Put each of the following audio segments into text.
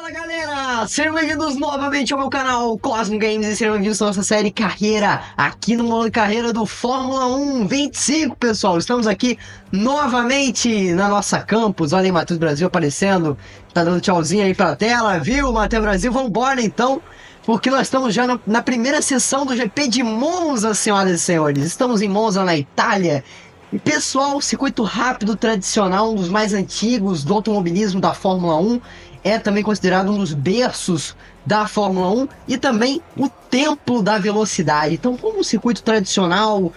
Fala galera, sejam bem-vindos novamente ao meu canal Cosmo Games e sejam bem-vindos à nossa série Carreira, aqui no modo Carreira do Fórmula 1 25, pessoal. Estamos aqui novamente na nossa campus. Olha aí, Matheus Brasil aparecendo, tá dando tchauzinho aí pra tela, viu, Matheus Brasil? Vambora então, porque nós estamos já na primeira sessão do GP de Monza, senhoras e senhores. Estamos em Monza, na Itália. E pessoal, circuito rápido tradicional, um dos mais antigos do automobilismo da Fórmula 1, é também considerado um dos berços da Fórmula 1 e também o templo da velocidade. Então, como um circuito tradicional,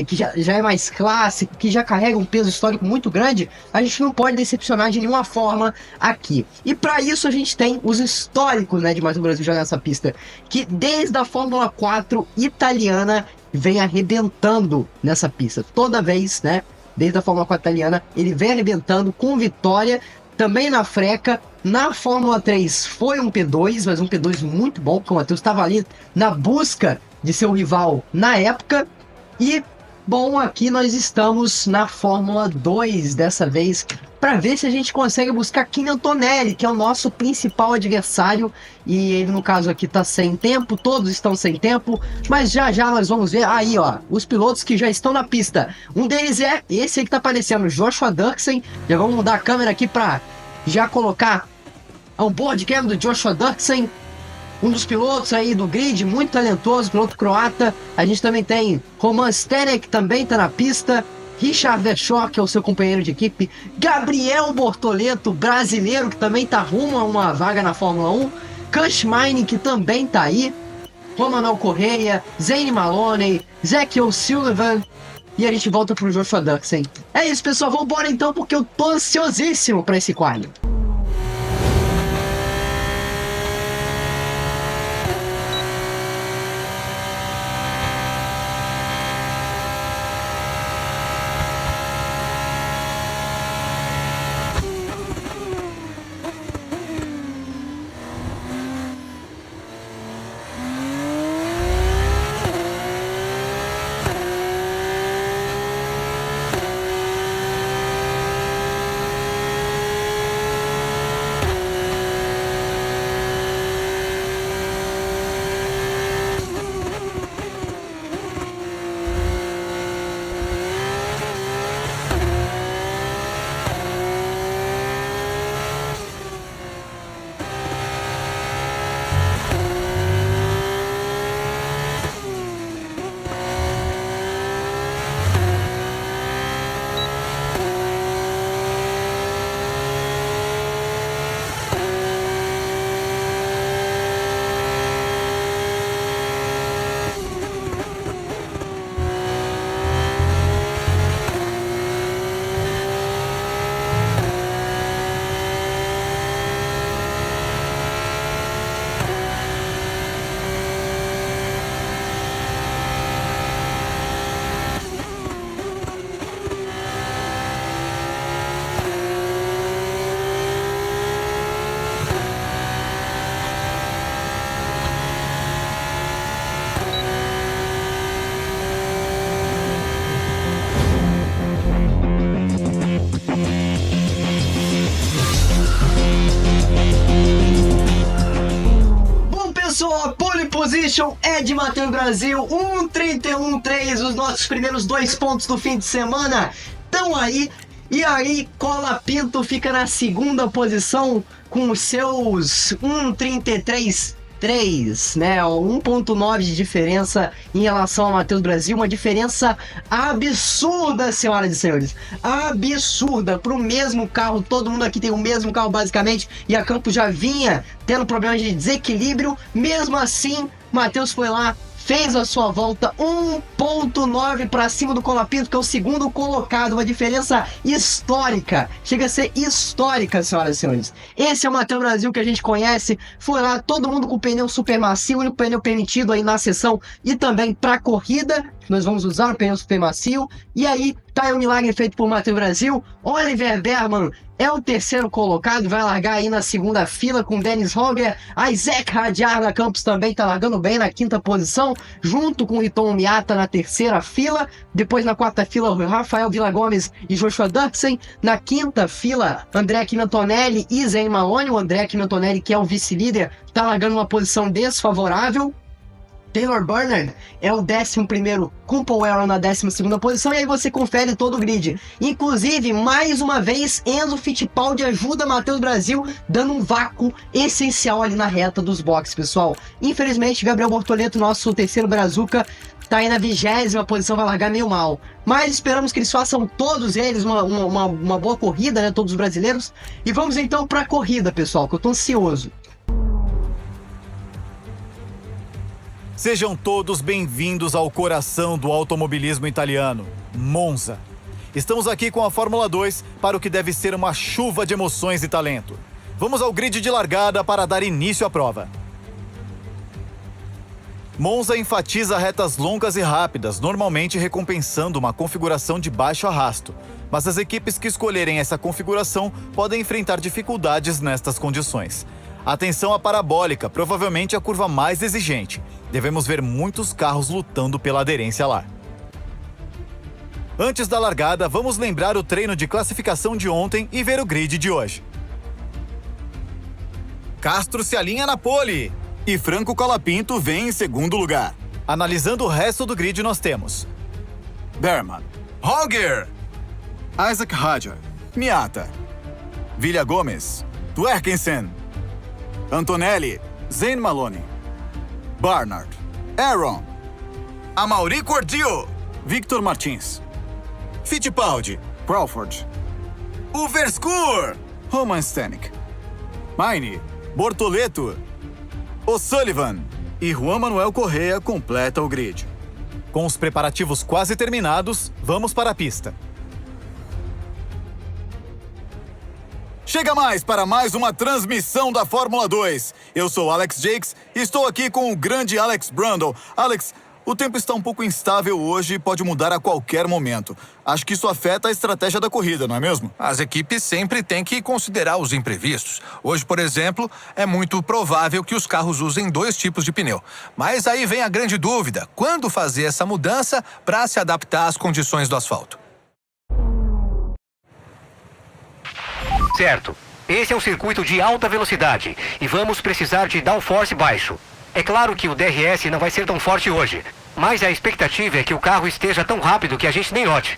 que já é mais clássico, que já carrega um peso histórico muito grande, a gente não pode decepcionar de nenhuma forma aqui. E para isso a gente tem os históricos, né, de Matheus Brasil já nessa pista, que desde a Fórmula 4 italiana vem arrebentando nessa pista. Toda vez, né, desde a Fórmula 4 italiana, ele vem arrebentando com vitória, também na freca. Na Fórmula 3 foi um P2, mas um P2 muito bom, porque o Matheus estava ali na busca de seu rival na época. E, bom, aqui nós estamos na Fórmula 2 dessa vez, para ver se a gente consegue buscar Kimi Antonelli, que é o nosso principal adversário. E ele, no caso aqui, tá sem tempo, todos estão sem tempo, mas já já nós vamos ver aí, ó, os pilotos que já estão na pista. Um deles é esse aí que tá aparecendo, Joshua Dirksen. Já vamos mudar a câmera aqui para já colocar a onboard cam do Joshua Dirksen, um dos pilotos aí do grid, muito talentoso, piloto croata. A gente também tem Roman Stenek, que também tá na pista, Richard Verschoor, que é o seu companheiro de equipe, Gabriel Bortoleto, brasileiro, que também tá rumo a uma vaga na Fórmula 1, Kush Mine, que também tá aí, Romanel Correia, Zane Maloney, Zach O'Sullivan. E a gente volta pro Joshua Dirksen. É isso, pessoal, vamos embora então, porque eu tô ansiosíssimo pra esse quadro. A pole position é de Matheus Brasil, 1:31.3, os nossos primeiros 2 pontos do fim de semana estão aí. E aí, Cola Pinto fica na segunda posição com os seus 1:33.3, né? 1.9 de diferença em relação ao Matheus Brasil, uma diferença absurda, senhoras e senhores, absurda, para o mesmo carro. Todo mundo aqui tem o mesmo carro basicamente, e a Campos já vinha tendo problemas de desequilíbrio. Mesmo assim, Matheus foi lá, fez a sua volta 1.9 para cima do Colapinto, que é o segundo colocado, uma diferença histórica, chega a ser histórica, senhoras e senhores. Esse é o Matheus Brasil que a gente conhece. Foi lá, todo mundo com pneu super macio, o único pneu permitido aí na sessão e também para corrida. nós vamos usar o pneu super macio. E aí, tá aí o milagre feito por Matheus Brasil. Oliver Berman é o terceiro colocado, vai largar aí na segunda fila com Dennis Hogger. Isaac Radiarna Campos também tá largando bem na quinta posição, junto com Riton Miata na terceira fila. Depois na quarta fila, Rafael Villagomes e Joshua Dirksen. Na quinta fila, André Antonelli e Zane Maloney. O André Antonelli, que é o vice-líder, tá largando uma posição desfavorável. Taylor Burnett é o 11º com Paul Aaron na 12ª posição, e aí você confere todo o grid. Inclusive, mais uma vez, Enzo Fittipaldi ajuda Matheus Brasil, dando um vácuo essencial ali na reta dos boxes, pessoal. Infelizmente, Gabriel Bortoleto, nosso terceiro brazuca, tá aí na 20ª posição, vai largar meio mal. Mas esperamos que eles façam todos eles uma boa corrida, né, todos os brasileiros. E vamos então pra corrida, pessoal, que eu tô ansioso. Sejam todos bem-vindos ao coração do automobilismo italiano, Monza. Estamos aqui com a Fórmula 2 para o que deve ser uma chuva de emoções e talento. Vamos ao grid de largada para dar início à prova. Monza enfatiza retas longas e rápidas, normalmente recompensando uma configuração de baixo arrasto. Mas as equipes que escolherem essa configuração podem enfrentar dificuldades nestas condições. Atenção à parabólica, provavelmente a curva mais exigente. Devemos ver muitos carros lutando pela aderência lá. Antes da largada, vamos lembrar o treino de classificação de ontem e ver o grid de hoje. Castro se alinha na pole e Franco Colapinto vem em segundo lugar. Analisando o resto do grid, nós temos Berman, Hogger, Isaac Hadjar, Miata, Villagomes, Twerkensen, Antonelli, Zane Maloney, Barnard, Aaron, Amaury Cordio, Victor Martins, Fittipaldi, Crawford, Uverskur, Roman Stanek, Maini, Bortoleto, O'Sullivan e Juan Manuel Correa completa o grid. Com os preparativos quase terminados, vamos para a pista. Chega mais para mais uma transmissão da Fórmula 2. Eu sou Alex Jakes e estou aqui com o grande Alex Brundle. Alex, o tempo está um pouco instável hoje e pode mudar a qualquer momento. Acho que isso afeta a estratégia da corrida, não é mesmo? As equipes sempre têm que considerar os imprevistos. Hoje, por exemplo, é muito provável que os carros usem 2 tipos de pneu. Mas aí vem a grande dúvida: quando fazer essa mudança para se adaptar às condições do asfalto? Certo. Esse é um circuito de alta velocidade e vamos precisar de downforce baixo. É claro que o DRS não vai ser tão forte hoje, mas a expectativa é que o carro esteja tão rápido que a gente nem note.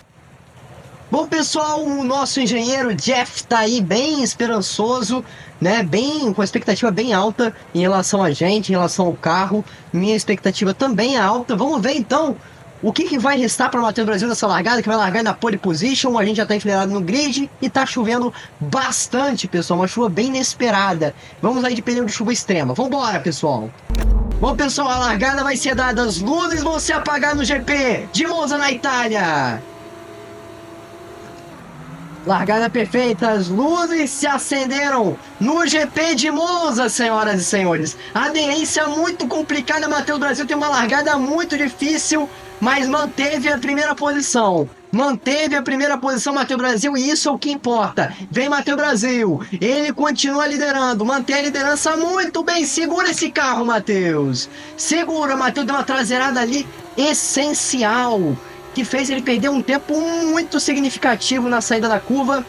Bom, pessoal, o nosso engenheiro Jeff tá aí bem esperançoso, né? Com a expectativa bem alta em relação a gente, em relação ao carro. Minha expectativa também é alta. Vamos ver então o que vai restar para o Matheus Brasil nessa largada, que vai largar na pole position. A gente já está enfileirado no grid e está chovendo bastante, pessoal. Uma chuva bem inesperada. Vamos aí de pneu de chuva extrema. Vambora, pessoal. Bom, pessoal, a largada vai ser dada. As luzes vão se apagar no GP de Monza, na Itália. Largada perfeita, as luzes se acenderam no GP de Monza, senhoras e senhores. Aderência muito complicada, Matheus Brasil tem uma largada muito difícil, mas manteve a primeira posição. Manteve a primeira posição, Matheus Brasil, e isso é o que importa. Vem Matheus Brasil, ele continua liderando, mantém a liderança muito bem. Segura esse carro, Matheus. Segura, Matheus deu uma traseirada ali essencial, que fez ele perder um tempo muito significativo na saída da curva.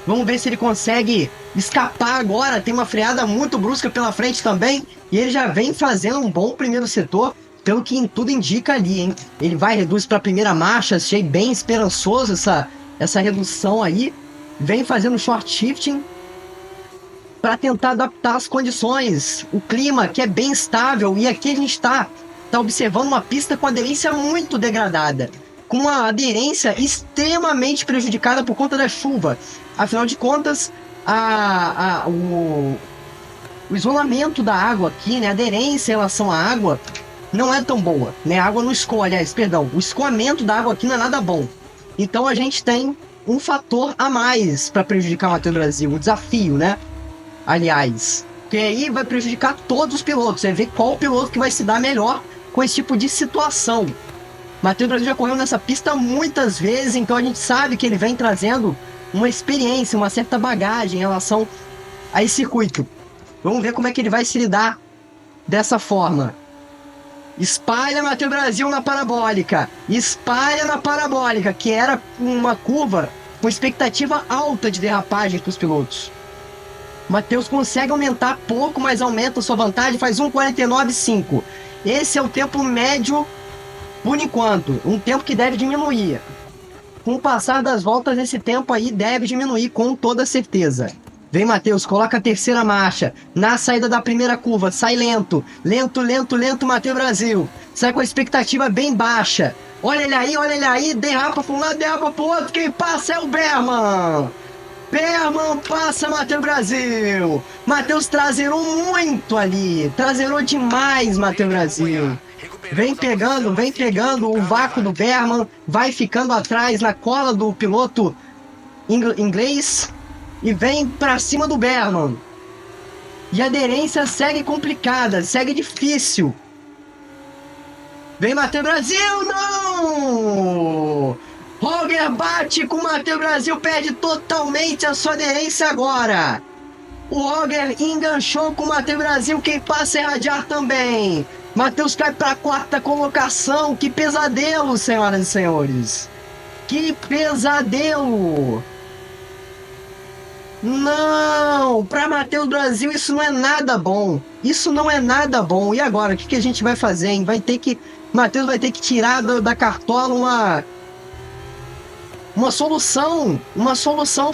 Vamos ver se ele consegue escapar agora. Tem uma freada muito brusca pela frente também, e ele já vem fazendo um bom primeiro setor, pelo que tudo indica ali, hein? Ele vai reduzir para a primeira marcha. Achei bem esperançoso essa redução aí. Vem fazendo short shifting para tentar adaptar as condições, o clima que é bem estável, e aqui a gente está observando uma pista com aderência muito degradada, com uma aderência extremamente prejudicada por conta da chuva. Afinal de contas, o isolamento da água aqui, né, a aderência em relação à água não é tão boa, né? A água não escoa, aliás, perdão, o escoamento da água aqui não é nada bom. Então a gente tem um fator a mais para prejudicar o Matheus Brasil, um desafio, né? Aliás, que aí vai prejudicar todos os pilotos. Você vê qual piloto que vai se dar melhor com esse tipo de situação. Matheus Brasil já correu nessa pista muitas vezes, então a gente sabe que ele vem trazendo uma experiência, uma certa bagagem em relação a esse circuito. Vamos ver como é que ele vai se lidar dessa forma. Espalha Matheus Brasil na parabólica. Espalha na parabólica, que era uma curva com expectativa alta de derrapagem para os pilotos. Matheus consegue aumentar pouco, mas aumenta sua vantagem, faz 1:49.5. Esse é o tempo médio por enquanto, um tempo que deve diminuir. Com o passar das voltas, esse tempo aí deve diminuir com toda certeza. Vem Matheus, coloca a terceira marcha. Na saída da primeira curva, sai lento. Lento, Matheus Brasil. Sai com a expectativa bem baixa. Olha ele aí, derrapa para um lado, derrapa para o outro. Quem passa é o Berman. Berman passa Matheus Brasil. Matheus trazerou muito ali. Trazerou demais Matheus Brasil. Vem pegando o vácuo do Berman, vai ficando atrás na cola do piloto inglês e vem pra cima do Berman. E a aderência segue complicada, segue difícil. Vem Matheus Brasil, não! Roger bate com o Matheus Brasil, perde totalmente a sua aderência agora. O Roger enganchou com o Matheus Brasil, quem passa é Radiar também. Matheus cai para a quarta colocação. Que pesadelo, senhoras e senhores. Que pesadelo. Não, para Matheus Brasil isso não é nada bom. Isso não é nada bom. E agora, o que a gente vai fazer, hein? Matheus vai ter que tirar da cartola uma solução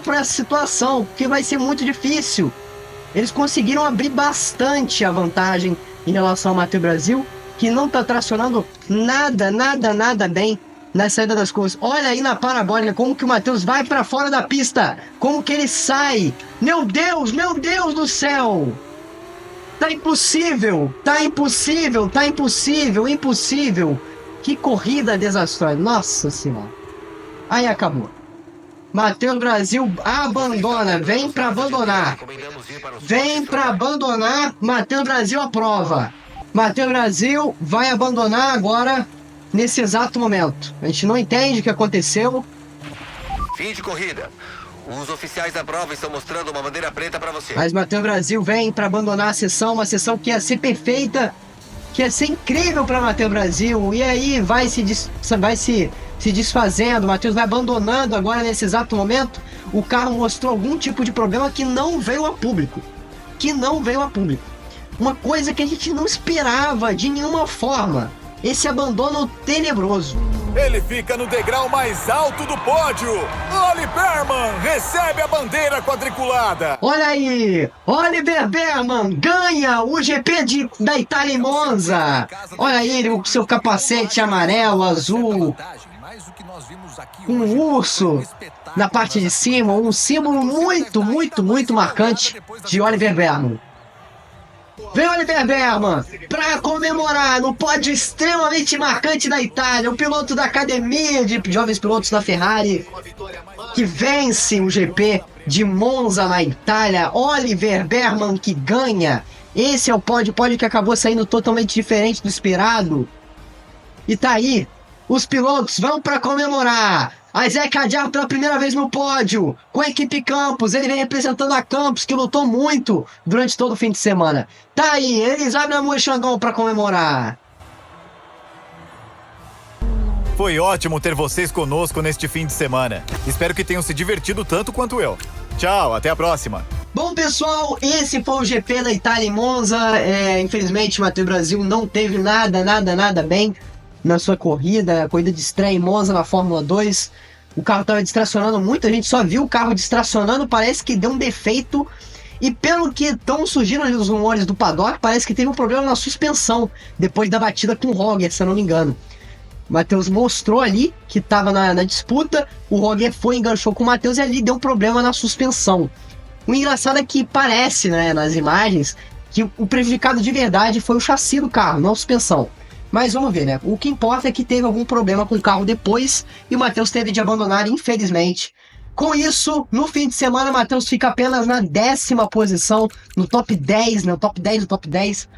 para essa situação, porque vai ser muito difícil. Eles conseguiram abrir bastante a vantagem em relação ao Matheus Brasil, que não tá tracionando nada bem na saída das curvas. Olha aí na parabólica como que o Matheus vai para fora da pista, como que ele sai. Meu Deus do céu. Tá impossível. Que corrida desastrosa. Nossa senhora. Aí acabou. Matheus Brasil abandona, vem para abandonar. Matheus Brasil aprova. Matheus Brasil vai abandonar agora, nesse exato momento. A gente não entende o que aconteceu. Fim de corrida. Os oficiais da prova estão mostrando uma bandeira preta para você. Mas Matheus Brasil vem para abandonar a sessão, uma sessão que ia ser perfeita, que ia ser incrível para Matheus Brasil. E aí vai se desfazendo, o Matheus vai abandonando agora nesse exato momento. O carro mostrou algum tipo de problema que não veio a público. Uma coisa que a gente não esperava de nenhuma forma. Esse abandono tenebroso. Ele fica no degrau mais alto do pódio. Oli Berman recebe a bandeira quadriculada. Olha aí, Oliver Berman ganha o GP da Itália em Monza. Olha aí ele com seu capacete amarelo, azul, um urso na parte de cima, um símbolo muito marcante de Oliver Berman. Vem Oliver Berman para comemorar no pódio extremamente marcante da Itália, o piloto da academia de jovens pilotos da Ferrari, que vence o GP de Monza na Itália. Oliver Berman que ganha. Esse é o pódio que acabou saindo totalmente diferente do esperado. E tá aí, os pilotos vão para comemorar. Isaac Hadjar pela primeira vez no pódio, com a equipe Campos. Ele vem representando a Campos, que lutou muito durante todo o fim de semana. Tá aí, eles abrem a Moichandon para comemorar. Foi ótimo ter vocês conosco neste fim de semana. Espero que tenham se divertido tanto quanto eu. Tchau, até a próxima. Bom, pessoal, esse foi o GP da Itália em Monza. Infelizmente, o Matheus Brasil não teve nada bem na sua corrida, a corrida de estreia em Monza na Fórmula 2. O carro estava distracionando muito, a gente só viu o carro distracionando, parece que deu um defeito. E pelo que estão surgindo os rumores do paddock, parece que teve um problema na suspensão, depois da batida com o Roger, se eu não me engano. O Matheus mostrou ali que estava na disputa, o Roger enganchou com o Matheus e ali deu um problema na suspensão. O engraçado é que parece, né, nas imagens, que o prejudicado de verdade foi o chassi do carro, não a suspensão. Mas vamos ver, né? O que importa é que teve algum problema com o carro depois e o Matheus teve de abandonar, infelizmente. Com isso, no fim de semana, o Matheus fica apenas na 10ª posição, no top 10, né? O top 10 do top 10.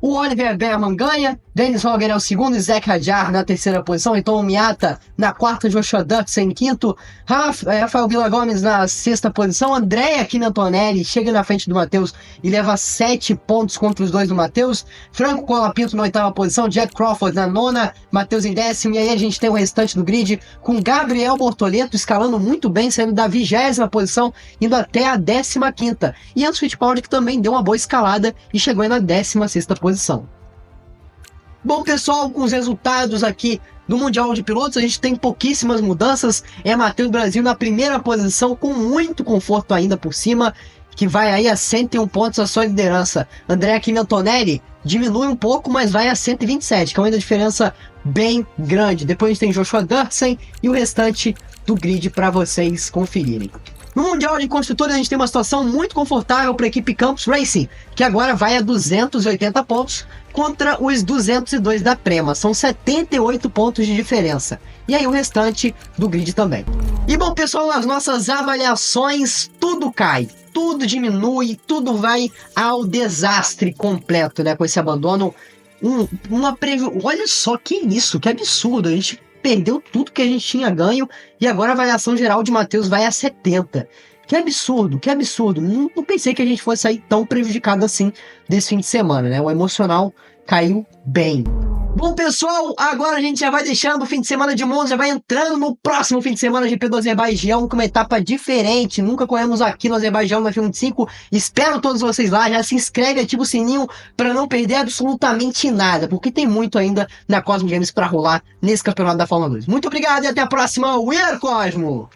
O Oliver Behrman ganha, Dennis Hogger é o segundo e Zach Hadjar na terceira posição, então o Miata na quarta, Joshua Dux em quinto, Rafael Villa Gomes na sexta posição, Andrea Quinantonelli chega na frente do Matheus e leva 7 pontos contra os dois do Matheus, Franco Colapinto na oitava posição, Jack Crawford na nona, Matheus em décimo, e aí a gente tem o restante do grid com Gabriel Bortoleto escalando muito bem, saindo da 20ª posição, indo até a 15ª, e Enzo Fittipaldi que também deu uma boa escalada e chegou aí na 16ª posição. Bom, pessoal, com os resultados aqui do Mundial de Pilotos, a gente tem pouquíssimas mudanças. É Matheus Brasil na primeira posição, com muito conforto ainda por cima, que vai aí a 101 pontos a sua liderança. Andrea Quinantonelli diminui um pouco, mas vai a 127, que é uma diferença bem grande. Depois a gente tem Joshua Dursen e o restante do grid para vocês conferirem. No Mundial de Construtores, a gente tem uma situação muito confortável para a equipe Campus Racing, que agora vai a 280 pontos contra os 202 da Prema. São 78 pontos de diferença. E aí o restante do grid também. E bom, pessoal, nas nossas avaliações, tudo cai, tudo diminui, tudo vai ao desastre completo, né? Com esse abandono. Olha só que isso, que absurdo. A gente perdeu tudo que a gente tinha ganho e agora a avaliação geral de Matheus vai a 70. Que absurdo, que absurdo. Não pensei que a gente fosse sair tão prejudicado assim desse fim de semana, né? O emocional caiu bem. Bom, pessoal, agora a gente já vai deixando o fim de semana de Monza, já vai entrando no próximo fim de semana de GP do Azerbaijão com uma etapa diferente. Nunca corremos aqui no Azerbaijão na F25. Espero todos vocês lá, já se inscreve, ativa o sininho para não perder absolutamente nada, porque tem muito ainda na Cosmo Games para rolar nesse campeonato da Fórmula 2. Muito obrigado e até a próxima. We are Cosmo!